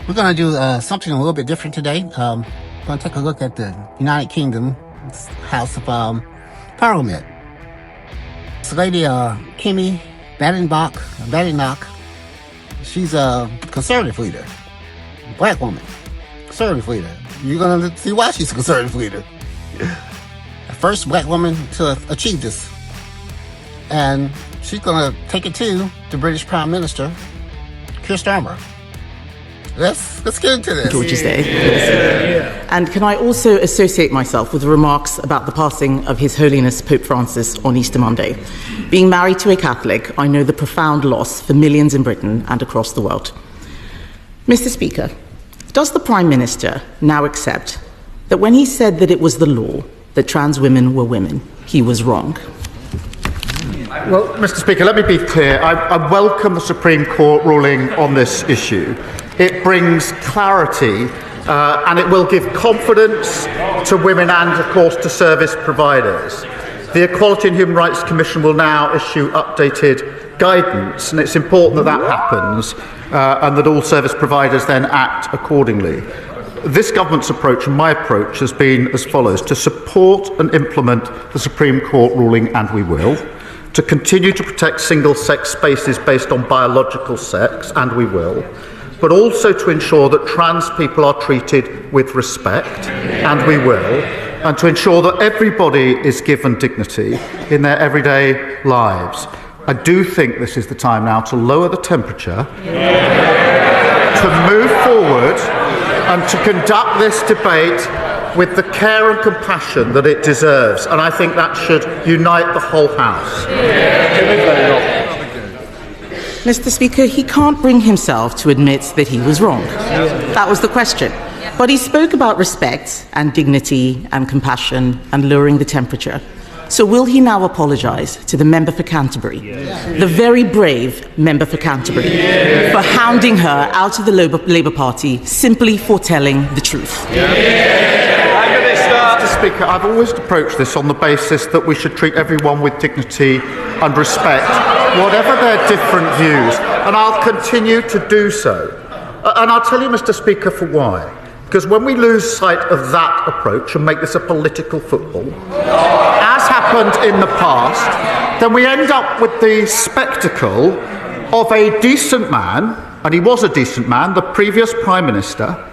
We're going to do something a little bit different today. We're going to take a look at the United Kingdom House of Parliament. This lady, Kemi, Badenoch, she's a conservative leader, black woman, conservative leader. You're going to see why she's a conservative leader. The first black woman to achieve this. And she's going to take it to the British Prime Minister, Keir Starmer. Let's get into this. George's Day. Yeah. And can I also associate myself with the remarks about the passing of His Holiness Pope Francis on Easter Monday? Being married to a Catholic, I know the profound loss for millions in Britain and across the world. Mr. Speaker, does the Prime Minister now accept that when he said that it was the law that trans women were women, he was wrong? Well, Mr. Speaker, let me be clear. I welcome the Supreme Court ruling on this issue. It brings clarity and it will give confidence to women and, of course, to service providers. The Equality and Human Rights Commission will now issue updated guidance, and it's important that that happens and that all service providers then act accordingly. This government's approach and my approach has been as follows: to support and implement the Supreme Court ruling, and we will; to continue to protect single-sex spaces based on biological sex, and we will; but also to ensure that trans people are treated with respect, and we will; and to ensure that everybody is given dignity in their everyday lives. I do think this is the time now to lower the temperature, to move forward, and to conduct this debate with the care and compassion that it deserves. And I think that should unite the whole House. Mr. Speaker, he can't bring himself to admit that he was wrong. That was the question. But he spoke about respect and dignity and compassion and lowering the temperature. So will he now apologise to the member for Canterbury, the very brave member for Canterbury, for hounding her out of the Labour Party simply for telling the truth? Mr. Speaker, I've always approached this on the basis that we should treat everyone with dignity and respect, whatever their different views, and I'll continue to do so. And I'll tell you, Mr. Speaker, for why. Because when we lose sight of that approach and make this a political football, as happened in the past, then we end up with the spectacle of a decent man, and he was a decent man, the previous Prime Minister,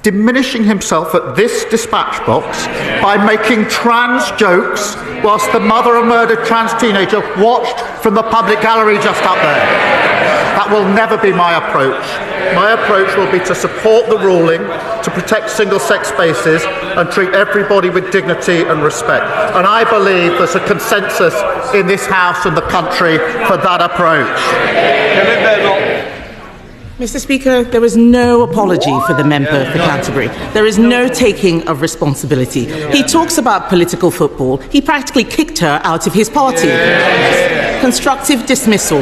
diminishing himself at this dispatch box by making trans jokes whilst the mother of a murdered trans teenager watched from the public gallery just up there. That will never be my approach. My approach will be to support the ruling, to protect single-sex spaces and treat everybody with dignity and respect. And I believe there's a consensus in this House and the country for that approach. Mr. Speaker, there is no apology for the member for Canterbury. There is no taking of responsibility. He talks about political football. He practically kicked her out of his party. Constructive dismissal.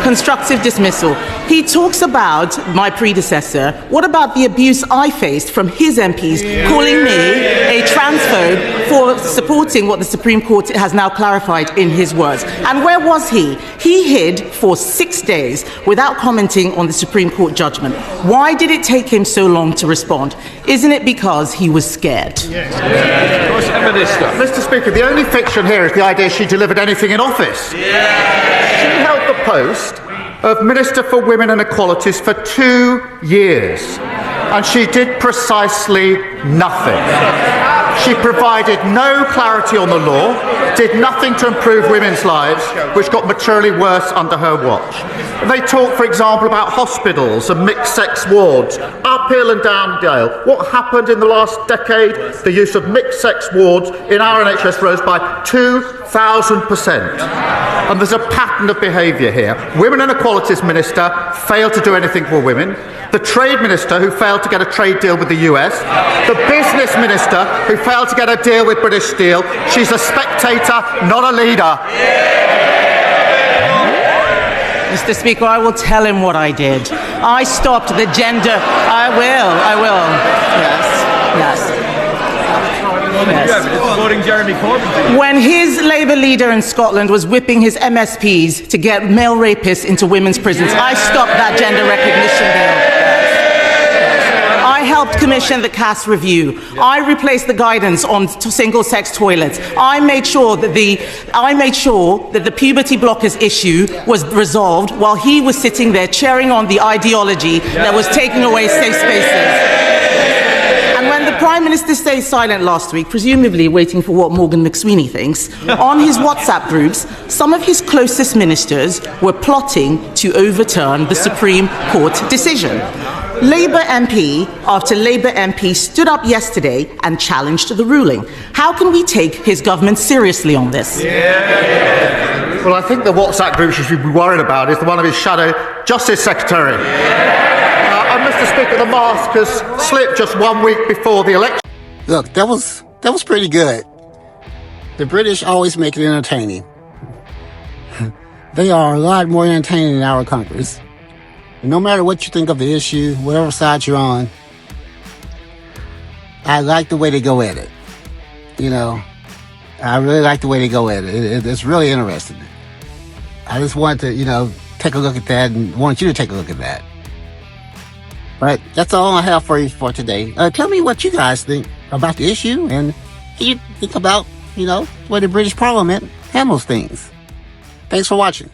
Constructive dismissal. He talks about my predecessor. What about the abuse I faced from his MPs calling me a transphobe for supporting what the Supreme Court has now clarified in his words? And where was he? He hid for 6 days without commenting on the Supreme Court judgment. Why did it take him so long to respond? Isn't it because he was scared? Mr. Speaker, the only fiction here is the idea she delivered anything in office. She held the post of Minister for Women and Equalities for 2 years, and she did precisely nothing. She provided no clarity on the law, did nothing to improve women's lives, which got materially worse under her watch. They talk, for example, about hospitals and mixed-sex wards, uphill and downdale. What happened in the last decade? The use of mixed-sex wards in our NHS rose by 2,000%. And there's a pattern of behaviour here. Women and Equalities Minister failed to do anything for women. The Trade Minister, who failed to get a trade deal with the US. The Business Minister, who failed to get a deal with British Steel. She's a spectator, not a leader. Mr. Speaker, I will tell him what I did. I stopped the gender... I will. Yes. When his Labour leader in Scotland was whipping his MSPs to get male rapists into women's prisons, I stopped that gender recognition bill. helped commission the CAS review. I replaced the guidance on single-sex toilets. I made sure that the puberty blockers issue was resolved while he was sitting there cheering on the ideology that was taking away safe spaces. And when the Prime Minister stayed silent last week, presumably waiting for what Morgan McSweeney thinks, on his WhatsApp groups, some of his closest ministers were plotting to overturn the Supreme Court decision. Labour MP after Labour MP stood up yesterday and challenged the ruling. How can we take his government seriously on this? Well, I think the WhatsApp group you should be worried about is the one of his shadow Justice Secretary. And Mr. Speaker, the mask has slipped just 1 week before the election. Look, that was pretty good. The British always make it entertaining. They are a lot more entertaining than our Congress. And no matter what you think of the issue, whatever side you're on, I like the way they go at it. You know, I really like the way they go at it. It's really interesting. I just wanted to, take a look at that and want you to take a look at that. But that's all I have for you for today. Tell me what you guys think about the issue and what you think about, the way the British Parliament handles things. Thanks for watching.